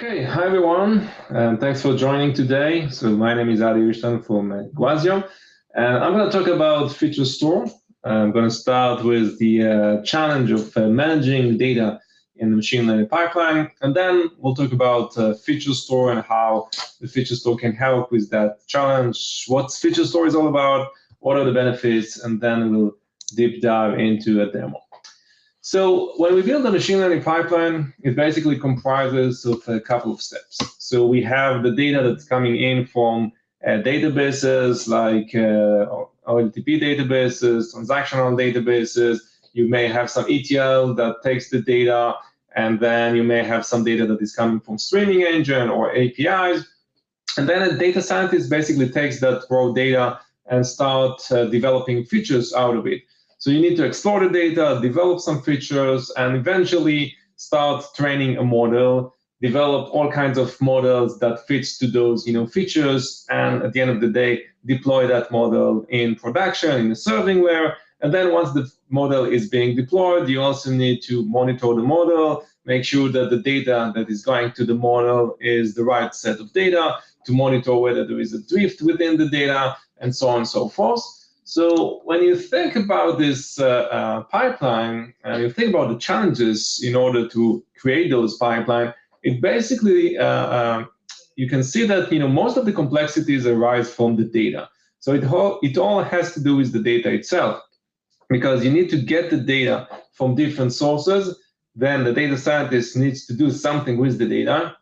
Okay, hi everyone, and thanks for joining today. So my name is Adi Rishtan from Iguazio, and I'm going to talk about Feature Store. I'm going to start with the challenge of managing data in the machine learning pipeline, and then we'll talk about Feature Store and how the Feature Store can help with that challenge, what Feature Store is all about, what are the benefits, and then we'll deep dive into a demo. So when we build a machine learning pipeline, it basically comprises of a couple of steps. So we have the data that's coming in from databases like OLTP databases, transactional databases. You may have some ETL that takes the data, and then you may have some data that is coming from streaming engine or APIs. And then a data scientist basically takes that raw data and start developing features out of it. So you need to explore the data, develop some features, and eventually start training a model, develop all kinds of models that fits to those features, and at the end of the day, deploy that model in production, in the serving layer. And then once the model is being deployed, you also need to monitor the model, make sure that the data that is going to the model is the right set of data, to monitor whether there is a drift within the data, and so on and so forth. So when you think about this pipeline, and you think about the challenges in order to create those pipelines, it basically, you can see that most of the complexities arise from the data. So it all has to do with the data itself, because you need to get the data from different sources. Then the data scientist needs to do something with the data,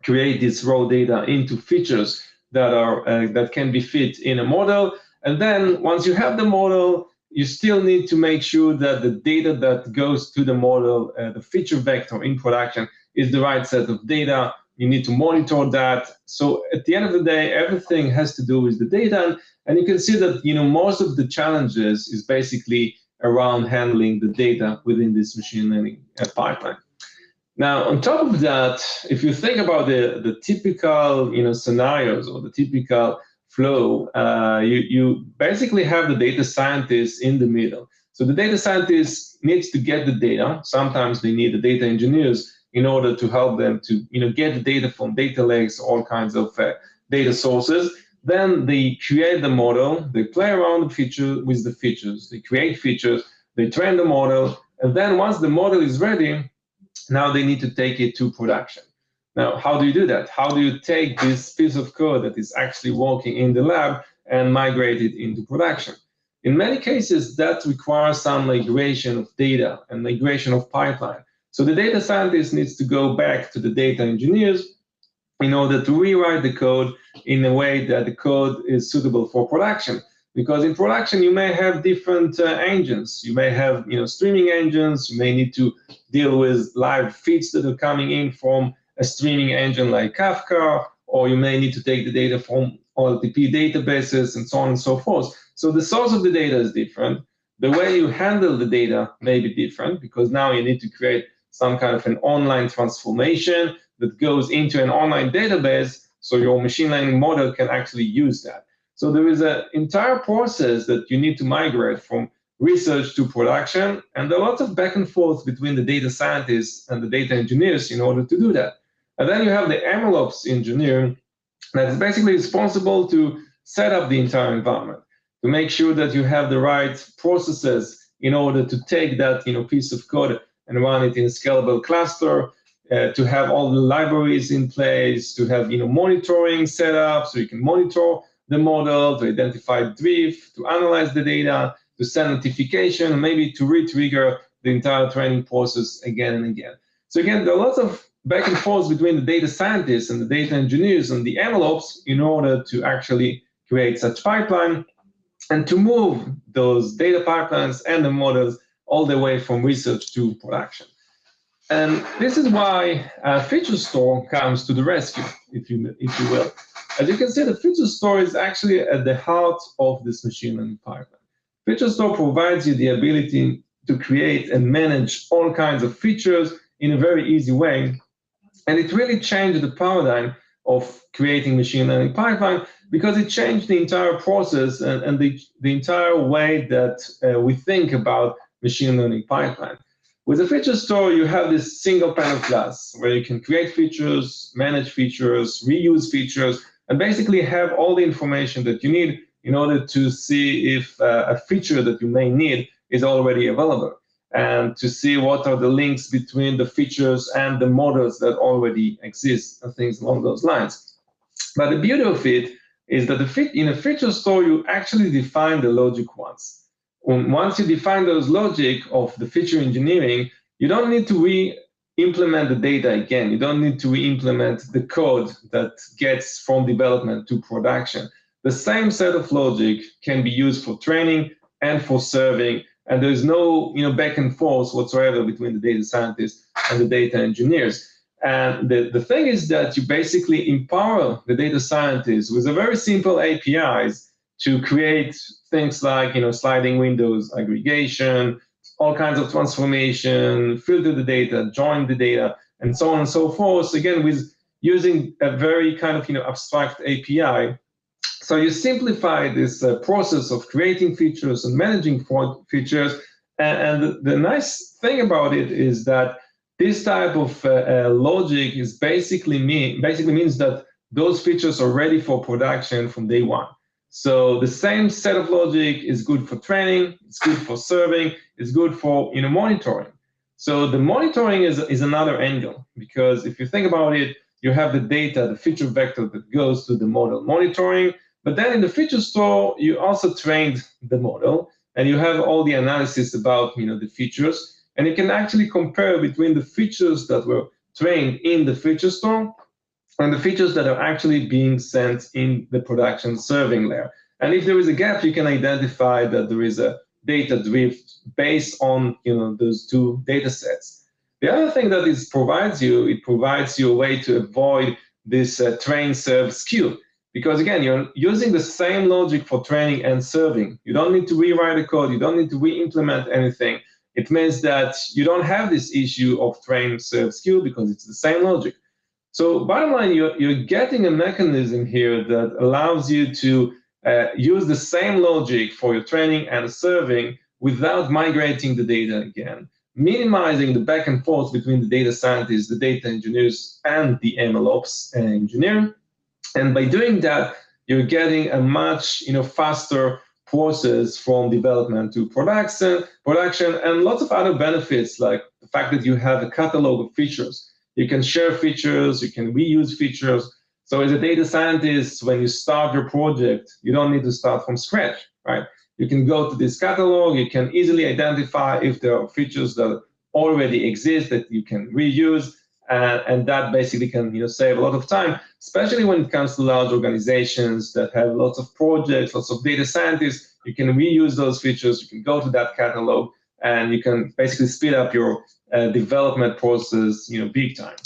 create this raw data into features that can be fit in a model. And then once you have the model, you still need to make sure that the data that goes to the model, the feature vector in production, is the right set of data. You need to monitor that. So at the end of the day, everything has to do with the data. And you can see that most of the challenges is basically around handling the data within this machine learning pipeline. Now, on top of that, if you think about the typical scenarios or the typical flow, you basically have the data scientist in the middle. So the data scientist needs to get the data. Sometimes they need the data engineers in order to help them to get the data from data lakes, all kinds of data sources. Then they create the model, they play around with the features, they create features, they train the model, and then once the model is ready, now they need to take it to production. Now, how do you do that? How do you take this piece of code that is actually working in the lab and migrate it into production? In many cases, that requires some migration of data and migration of pipeline. So the data scientist needs to go back to the data engineers in order to rewrite the code in a way that the code is suitable for production. Because in production, you may have different engines. You may have streaming engines. You may need to deal with live feeds that are coming in from a streaming engine like Kafka, or you may need to take the data from OLTP databases and so on and so forth. So the source of the data is different. The way you handle the data may be different, because now you need to create some kind of an online transformation that goes into an online database so your machine learning model can actually use that. So there is an entire process that you need to migrate from research to production, and there are lots of back and forth between the data scientists and the data engineers in order to do that. And then you have the MLOps engineer that is basically responsible to set up the entire environment, to make sure that you have the right processes in order to take that piece of code and run it in a scalable cluster, to have all the libraries in place, to have monitoring set up so you can monitor the model, to identify drift, to analyze the data, to send notification, maybe to re-trigger the entire training process again and again. So again, there are lots of back and forth between the data scientists and the data engineers and the MLOps in order to actually create such pipeline and to move those data pipelines and the models all the way from research to production. And this is why Feature Store comes to the rescue, if you will. As you can see, the Feature Store is actually at the heart of this machine learning pipeline. Feature Store provides you the ability to create and manage all kinds of features in a very easy way. And it really changed the paradigm of creating machine learning pipeline, because it changed the entire process and the entire way that we think about machine learning pipeline. With a feature store, you have this single pane of glass where you can create features, manage features, reuse features, and basically have all the information that you need in order to see if a feature that you may need is already available, and to see what are the links between the features and the models that already exist, and things along those lines. But the beauty of it is that in a feature store, you actually define the logic once. Once you define those logic of the feature engineering, you don't need to re-implement the data again. You don't need to re-implement the code that gets from development to production. The same set of logic can be used for training and for serving, and there's no back and forth whatsoever between the data scientists and the data engineers. And the thing is that you basically empower the data scientists with a very simple APIs to create things like sliding windows aggregation, all kinds of transformation, filter the data, join the data, and so on and so forth. Again, with using a very kind of abstract API. So you simplify this process of creating features and managing features. And the nice thing about it is that this type of logic is basically means that those features are ready for production from day one. So the same set of logic is good for training, it's good for serving, it's good for monitoring. So the monitoring is another angle, because if you think about it, you have the data, the feature vector that goes to the model monitoring, but then in the feature store, you also trained the model, and you have all the analysis about the features, and you can actually compare between the features that were trained in the feature store and the features that are actually being sent in the production serving layer. And if there is a gap, you can identify that there is a data drift based on those two data sets. The other thing that it provides you a way to avoid this train serve skew. Because again, you're using the same logic for training and serving. You don't need to rewrite the code, you don't need to re-implement anything. It means that you don't have this issue of train serve skew because it's the same logic. So bottom line, you're getting a mechanism here that allows you to use the same logic for your training and serving without migrating the data again, minimizing the back and forth between the data scientists, the data engineers, and the MLOps engineer. And by doing that, you're getting a much faster process from development to production, and lots of other benefits, like the fact that you have a catalog of features. You can share features, you can reuse features. So as a data scientist, when you start your project, you don't need to start from scratch, right? You can go to this catalog, you can easily identify if there are features that already exist that you can reuse, and that basically can save a lot of time, especially when it comes to large organizations that have lots of projects, lots of data scientists. You can reuse those features, you can go to that catalog, and you can basically speed up your development process big time.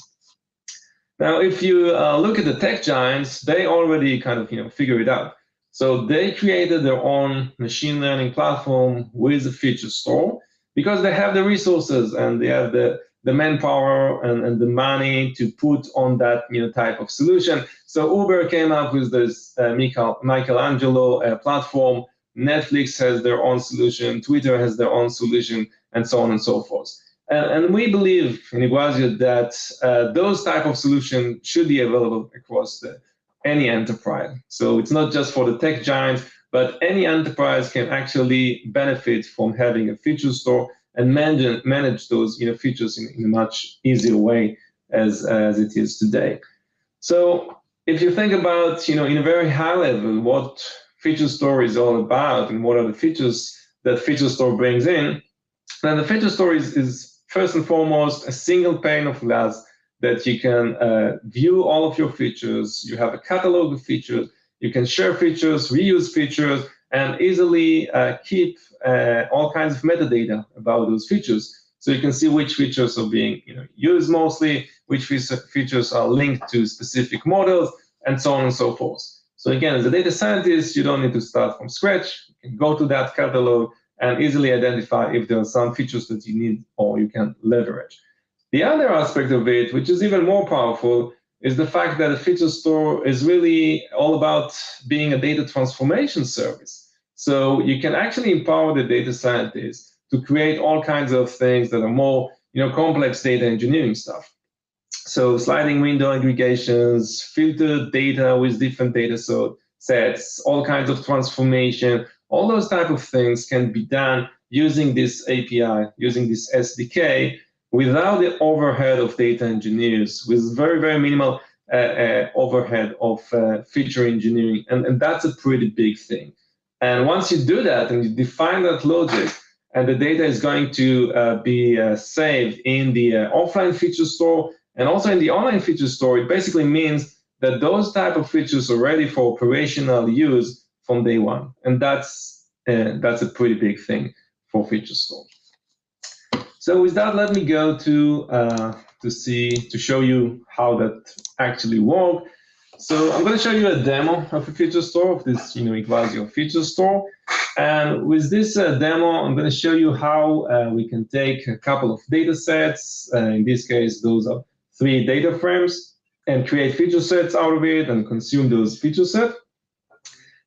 Now, if you look at the tech giants, they already kind of figure it out. So they created their own machine learning platform with a feature store because they have the resources and they have the manpower and the money to put on that type of solution. So Uber came up with this Michelangelo platform. Netflix has their own solution. Twitter has their own solution, and so on and so forth. And we believe in Iguazio that those type of solutions should be available across any enterprise. So it's not just for the tech giants, but any enterprise can actually benefit from having a feature store and manage those features in a much easier way as it is today. So if you think about in a very high level what feature store is all about and what are the features that feature store brings in, then the feature store is first and foremost a single pane of glass that you can view all of your features. You have a catalog of features. You can share features, reuse features, and easily keep all kinds of metadata about those features. So you can see which features are being used mostly, which features are linked to specific models, and so on and so forth. So again, as a data scientist, you don't need to start from scratch. You can go to that catalog and easily identify if there are some features that you need or you can leverage. The other aspect of it, which is even more powerful, is the fact that a feature store is really all about being a data transformation service. So you can actually empower the data scientists to create all kinds of things that are more complex data engineering stuff. So sliding window aggregations, filtered data with different data sets, all kinds of transformation, all those type of things can be done using this API, using this SDK, without the overhead of data engineers, with very, very minimal overhead of feature engineering. And that's a pretty big thing. And once you do that and you define that logic, and the data is going to be saved in the offline feature store and also in the online feature store, it basically means that those type of features are ready for operational use from day one. And that's a pretty big thing for feature store. So with that, let me go to show you how that actually works. So I'm going to show you a demo of a feature store, of this Iguazio feature store. And with this demo, I'm going to show you how we can take a couple of data sets. In this case, those are 3 data frames, and create feature sets out of it and consume those feature sets.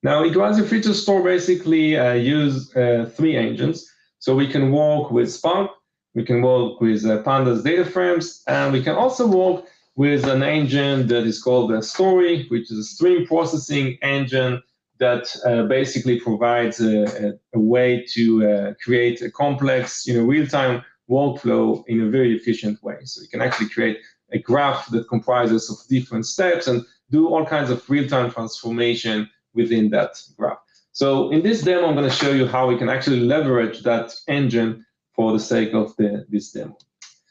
Now, Iguazio feature store basically use 3 engines. So we can work with Spark, we can work with Pandas data frames, and we can also work with an engine that is called Story, which is a stream processing engine that basically provides a way to create a complex, real-time workflow in a very efficient way. So you can actually create a graph that comprises of different steps and do all kinds of real-time transformation within that graph. So in this demo, I'm going to show you how we can actually leverage that engine for the sake of this demo.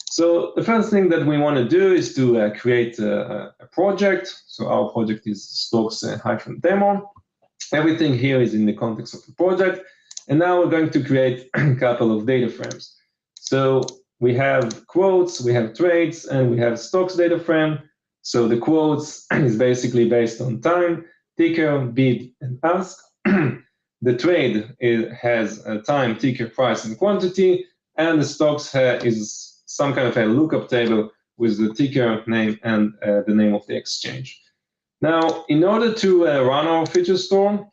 So the first thing that we want to do is to create a project. So our project is stocks-demo. Everything here is in the context of the project. And now we're going to create a couple of data frames. So we have quotes, we have trades, and we have stocks data frame. So the quotes is basically based on time, ticker, bid, and ask. The trade has a time, ticker, price, and quantity. And the stocks is some kind of a lookup table with the ticker name and the name of the exchange. Now, in order to run our feature store,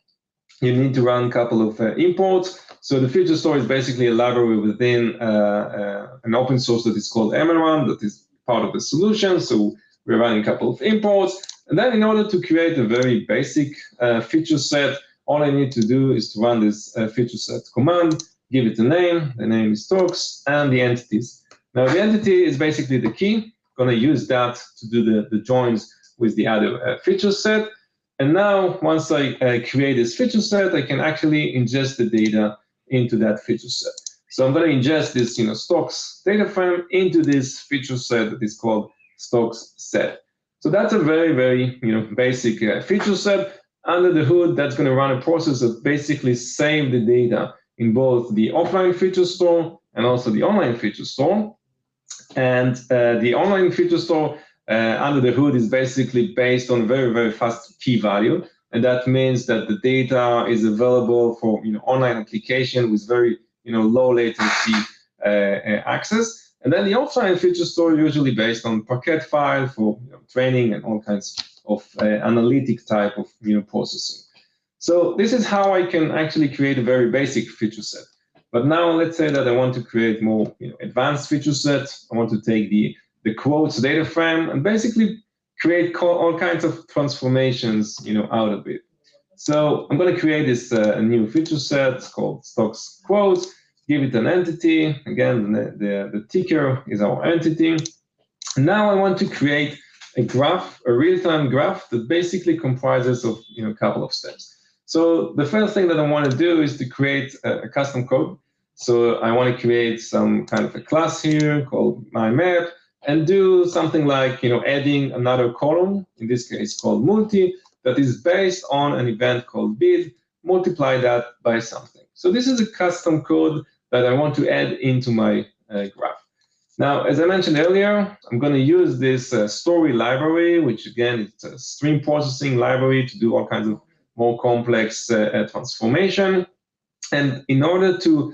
you need to run a couple of imports. So the feature store is basically a library within an open source that is called MLOps, that is part of the solution. So we're running a couple of imports. And then in order to create a very basic feature set, all I need to do is to run this feature set command, give it a name. The name is stocks, and the entities. Now, the entity is basically the key. I'm going to use that to do the joins with the other feature set. And now, once I create this feature set, I can actually ingest the data into that feature set. So I'm going to ingest this stocks data frame into this feature set that is called stocks set. So that's a very, very basic feature set. Under the hood, that's going to run a process that basically save the data in both the offline feature store and also the online feature store. And the online feature store under the hood is basically based on very, very fast key value. And that means that the data is available for online application with very low latency access. And then the offline feature store is usually based on Parquet file for training and all kinds of analytic type of processing. So this is how I can actually create a very basic feature set. But now let's say that I want to create more advanced feature sets. I want to take the quotes data frame and basically create all kinds of transformations out of it. So I'm going to create this new feature set called stocks quotes, give it an entity. Again, the ticker is our entity. Now I want to create a graph, a real-time graph that basically comprises of a couple of steps. So the first thing that I want to do is to create a custom code. So I want to create some kind of a class here called myMap and do something like adding another column, in this case called multi, that is based on an event called bid, multiply that by something. So this is a custom code that I want to add into my graph. Now, as I mentioned earlier, I'm going to use this story library, which again is a stream processing library to do all kinds of more complex transformation. And in order to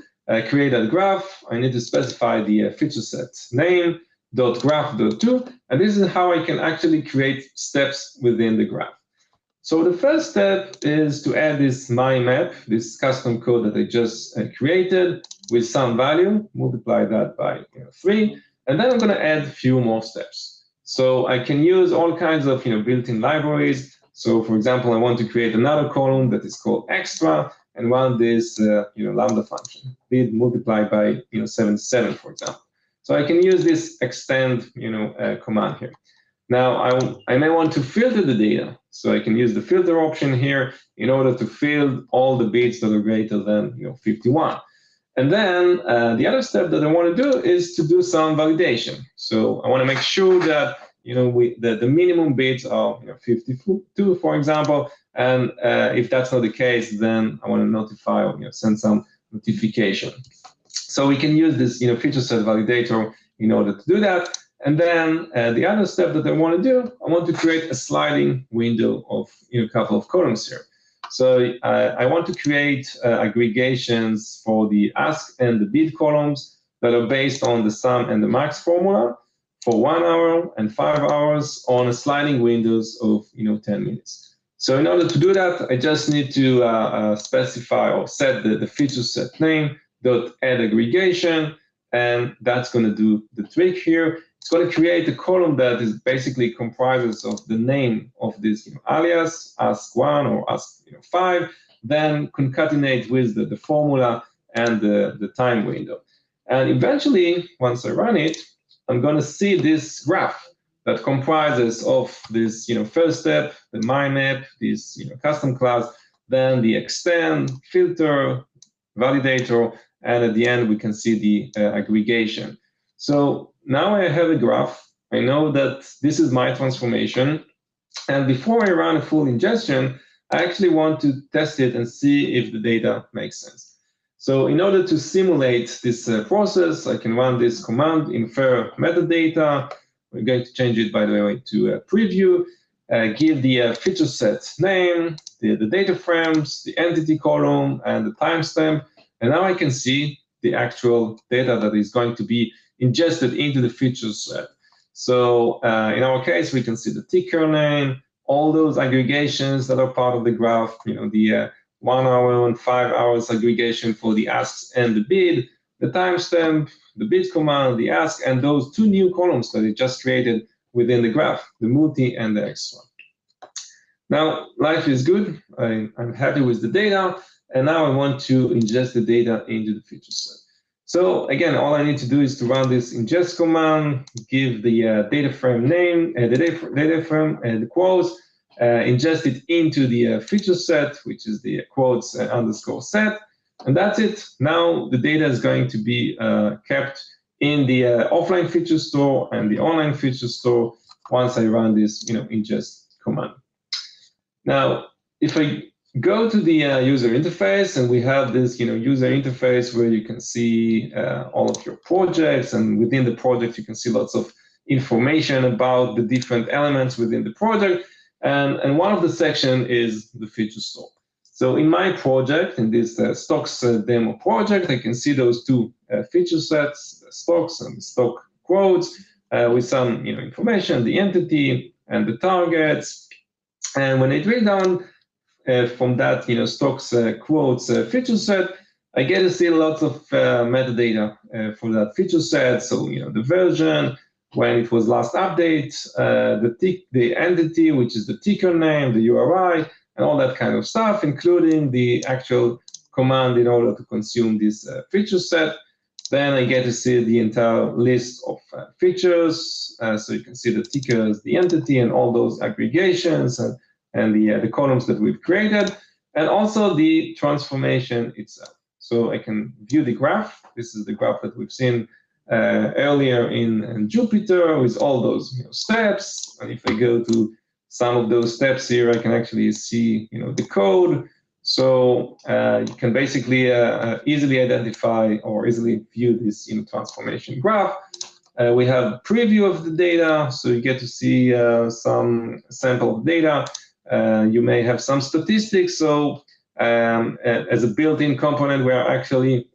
create that graph, I need to specify the feature set name .graph.to, and this is how I can actually create steps within the graph. So the first step is to add this myMap, this custom code that I just created. with some value, multiply that by 3, and then I'm going to add a few more steps. So I can use all kinds of built-in libraries. So for example, I want to create another column that is called extra and run this lambda function, bid multiplied by 77, for example. So I can use this extend command here. Now I may want to filter the data, so I can use the filter option here in order to filter all the bits that are greater than 51. And then the other step that I want to do is to do some validation. So I want to make sure that the minimum bits are 52, for example. And if that's not the case, then I want to notify or send some notification. So we can use this feature set validator in order to do that. And then the other step that I want to do, I want to create a sliding window of a couple of columns here. So I want to create aggregations for the ask and the bid columns that are based on the sum and the max formula for 1 hour and 5 hours on a sliding windows of 10 minutes. So in order to do that, I just need to specify or set the feature set name dot add aggregation, and that's going to do the trick here. It's going to create a column that is basically comprises of the name of this alias, ask1 or ask5, then concatenate with the formula and the time window. And eventually, once I run it, I'm going to see this graph that comprises of this first step, the my map, this custom class, then the extend, filter, validator, and at the end we can see the aggregation. So now I have a graph. I know that this is my transformation. And before I run a full ingestion, I actually want to test it and see if the data makes sense. So in order to simulate this process, I can run this command, infer metadata. We're going to change it, by the way, to preview, give the feature set name, the data frames, the entity column, and the timestamp. And now I can see the actual data that is going to be ingested into the feature set. So in our case, we can see the ticker name, all those aggregations that are part of the graph, the 1 hour and 5 hours aggregation for the asks and the bid, the timestamp, the bid command, the ask, and those 2 new columns that it just created within the graph, the multi and the extra. Now, life is good. I'm happy with the data. And now I want to ingest the data into the feature set. So again, all I need to do is to run this ingest command, give the data frame name, the data frame and the quotes, ingest it into the feature set, which is the quotes underscore set, and that's it. Now the data is going to be kept in the offline feature store and the online feature store once I run this ingest command. Now, if I go to the user interface, and we have this user interface where you can see all of your projects, and within the project you can see lots of information about the different elements within the project, and one of the section is the feature store. So in my project, in this stocks demo project, I can see those 2 feature sets, the stocks and the stock quotes, with some information, the entity and the targets. And when I drill down from that stocks quotes feature set, I get to see lots of metadata for that feature set. So the version, when it was last update, the entity, which is the ticker name, the URI, and all that kind of stuff, including the actual command in order to consume this feature set. Then I get to see the entire list of features. So you can see the tickers, the entity, and all those aggregations, and the columns that we've created, and also the transformation itself. So I can view the graph. This is the graph that we've seen earlier in Jupyter with all those steps. And if I go to some of those steps here, I can actually see the code. So you can basically easily identify or easily view this transformation graph. We have preview of the data, so you get to see some sample of data. You may have some statistics. So as a built-in component, we are actually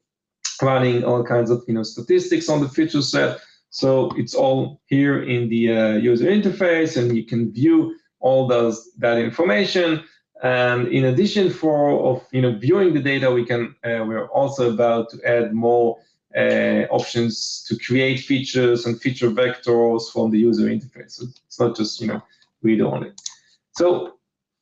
running all kinds of statistics on the feature set. So it's all here in the user interface, and you can view all that information. And in addition of viewing the data, we're also about to add more options to create features and feature vectors from the user interface. So it's not just read only. So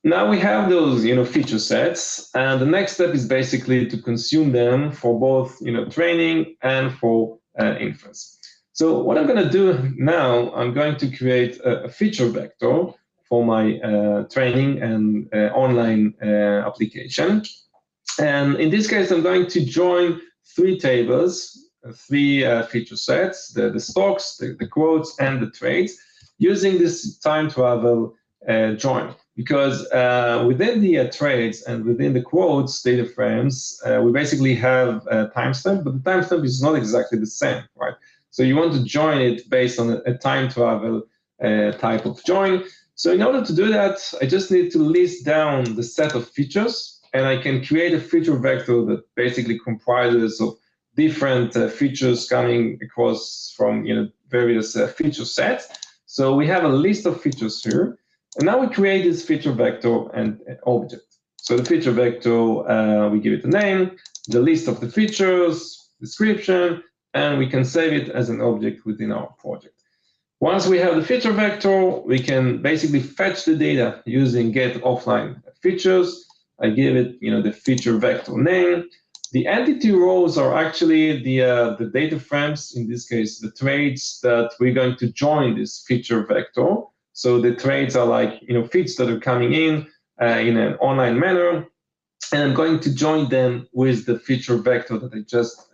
now we have those feature sets, and the next step is basically to consume them for both training and for inference. So what I'm going to do now, I'm going to create a feature vector for my training and online application. And in this case, I'm going to join three tables, three feature sets, the stocks, the quotes, and the trades, using this time travel join. Because within the trades and within the quotes data frames, we basically have a timestamp, but the timestamp is not exactly the same, right? So you want to join it based on a time travel type of join. So in order to do that, I just need to list down the set of features, and I can create a feature vector that basically comprises of different features coming across from various feature sets. So we have a list of features here, and now we create this feature vector and object. So the feature vector, we give it a name, the list of the features, description, and we can save it as an object within our project. Once we have the feature vector, we can basically fetch the data using get offline features. I give it the feature vector name. The entity rows are actually the data frames, in this case, the trades that we're going to join this feature vector. So the trades are like feeds that are coming in an online manner, and I'm going to join them with the feature vector that I just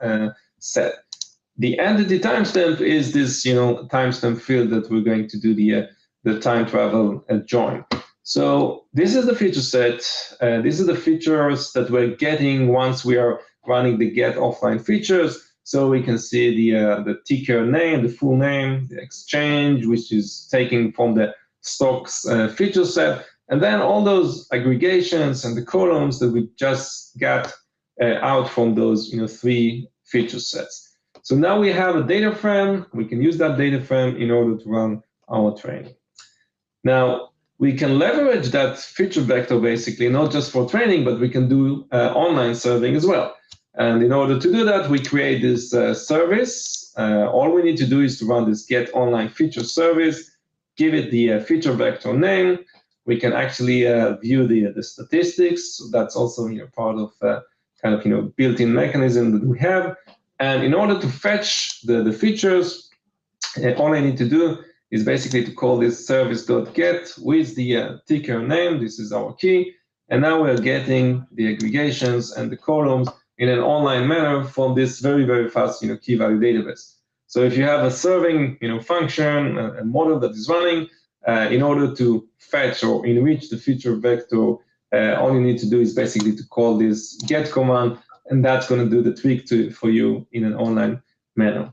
set. The entity timestamp is this timestamp field that we're going to do the time travel join. So this is the feature set. These are the features that we're getting once we are running the get offline features. So we can see the ticker name, the full name, the exchange, which is taken from the stocks feature set, and then all those aggregations and the columns that we just got out from those three feature sets. So now we have a data frame. We can use that data frame in order to run our training. Now, we can leverage that feature vector basically, not just for training, but we can do online serving as well. And in order to do that, we create this service. All we need to do is to run this get online feature service, give it the feature vector name. We can actually view the statistics. So that's also part of kind of built-in mechanism that we have. And in order to fetch the features, all I need to do is basically to call this service.get with the ticker name. This is our key. And now we're getting the aggregations and the columns in an online manner from this very, very fast key value database. So if you have a serving function, a model that is running, in order to fetch or enrich the feature vector, all you need to do is basically to call this get command, and that's going to do the trick for you in an online manner.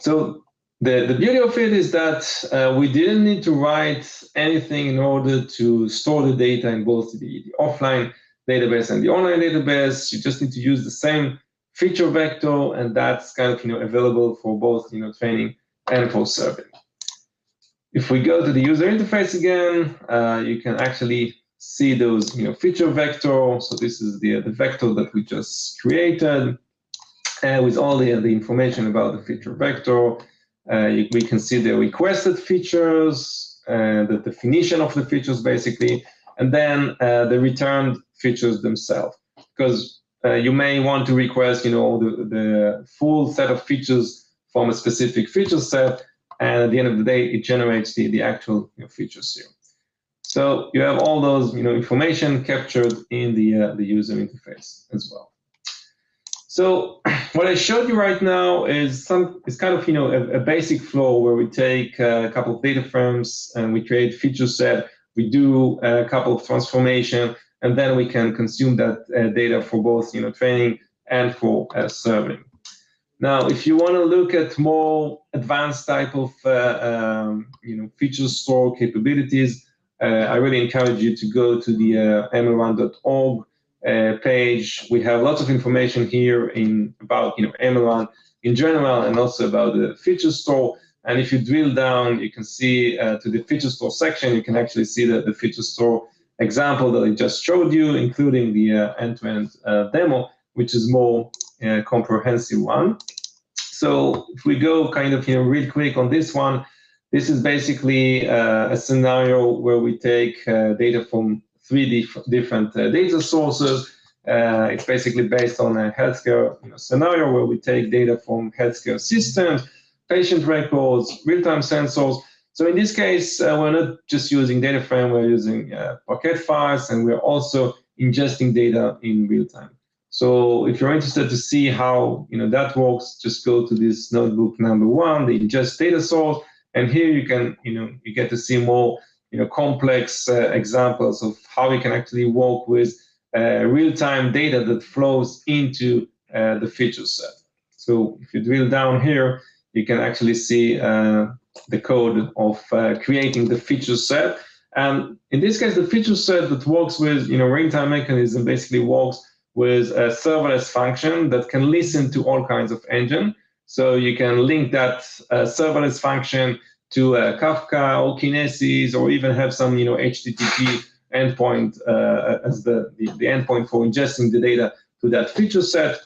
So the beauty of it is that we didn't need to write anything in order to store the data in both the offline database and the online database. You just need to use the same feature vector, and that's kind of available for both training and for serving. If we go to the user interface again, you can actually see those feature vector. So this is the vector that we just created, and with all the information about the feature vector. We can see the requested features, the definition of the features basically, and then the returned features themselves. Because you may want to request the full set of features from a specific feature set, and at the end of the day, it generates the actual features here. So you have all those information captured in the user interface as well. So what I showed you right now is kind of a basic flow where we take a couple of data frames and we create feature set. We do a couple of transformation, and then we can consume that data for both training and for serving. Now, if you want to look at more advanced type of feature store capabilities, I really encourage you to go to the ml1.org page. We have lots of information here about ml1 in general, and also about the feature store. And if you drill down, you can see to the feature store section, you can actually see the feature store example that I just showed you, including the end-to-end demo, which is more comprehensive one. So if we go kind of real quick on this one, this is basically a scenario where we take data from three different data sources. It's basically based on a healthcare scenario where we take data from healthcare systems, patient records, real-time sensors. So in this case, we're not just using data frame, we're using Parquet files, and we're also ingesting data in real time. So if you're interested to see how that works, just go to this notebook number 1, the ingest data source, and here you can you get to see more complex examples of how you can actually work with real-time data that flows into the feature set. So if you drill down here, you can actually see the code of creating the feature set. And in this case, the feature set that works with real-time mechanism basically works with a serverless function that can listen to all kinds of engine. So you can link that serverless function to Kafka or Kinesis, or even have some HTTP endpoint as the endpoint for ingesting the data to that feature set.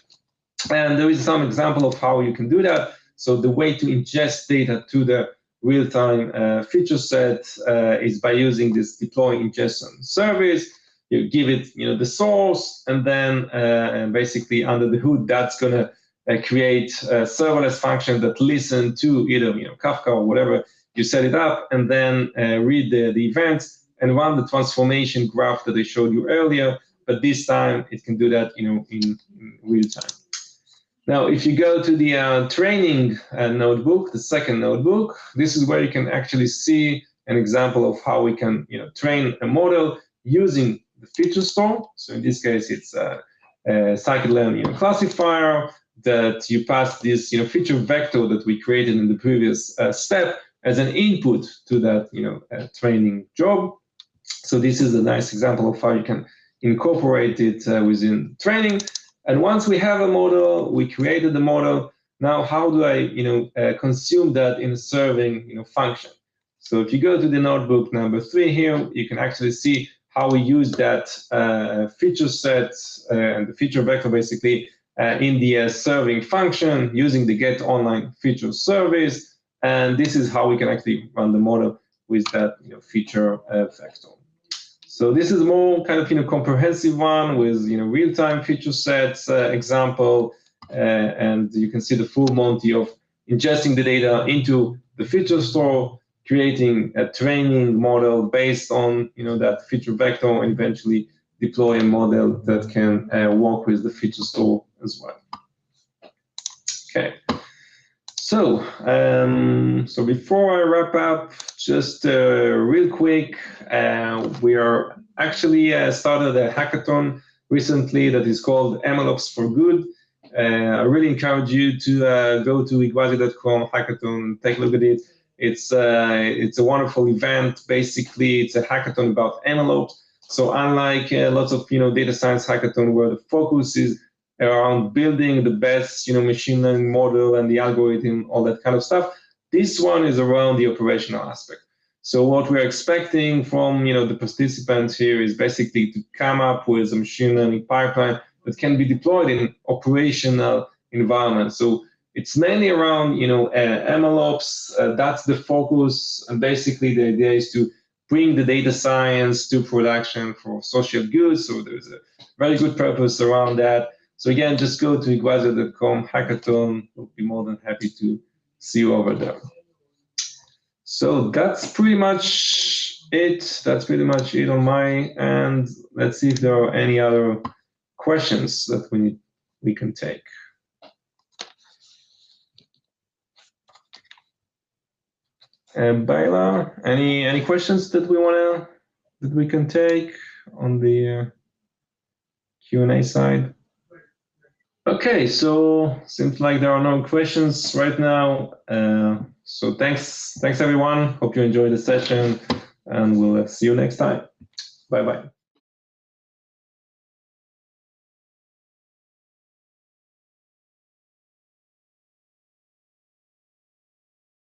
And there is some example of how you can do that. So the way to ingest data to the real-time feature set is by using this deploy ingestion service. You give it the source, and then basically under the hood, that's going to create a serverless function that listen to either Kafka or whatever you set it up, and then read the events and run the transformation graph that I showed you earlier. But this time it can do that in real time. Now, if you go to the training notebook, the second notebook, this is where you can actually see an example of how we can train a model using the feature store. So in this case, it's a scikit-learn classifier that you pass this feature vector that we created in the previous step as an input to that training job. So this is a nice example of how you can incorporate it within training. And once we have a model, we created the model. Now, how do I consume that in a serving function? So if you go to the notebook number 3 here, you can actually see how we use that feature set and the feature vector basically in the serving function using the get online feature service. And this is how we can actually run the model with that feature vector. So this is more kind of comprehensive one with real-time feature sets example, and you can see the full Monty of ingesting the data into the feature store, creating a training model based on that feature vector, and eventually deploy a model that can work with the feature store as well. Okay. So, so before I wrap up, just real quick, we are actually started a hackathon recently that is called MLOps for Good. I really encourage you to go to Iguazio.com hackathon and take a look at it. It's a wonderful event. Basically, it's a hackathon about MLOps. So unlike lots of data science hackathon where the focus is around building the best machine learning model and the algorithm, all that kind of stuff, this one is around the operational aspect. So what we're expecting from the participants here is basically to come up with a machine learning pipeline that can be deployed in operational environments. So it's mainly around MLOps. That's the focus, and basically the idea is to bring the data science to production for social good. So there's a very good purpose around that. So again, just go to Iguazio.com hackathon. We'll be more than happy to see you over there. So that's pretty much it. That's pretty much it on my end. Let's see if there are any other questions that we can take. Baila, any questions that we can take on the Q&A side? Okay, so seems like there are no questions right now. So thanks everyone. Hope you enjoyed the session, and we'll see you next time. Bye-bye.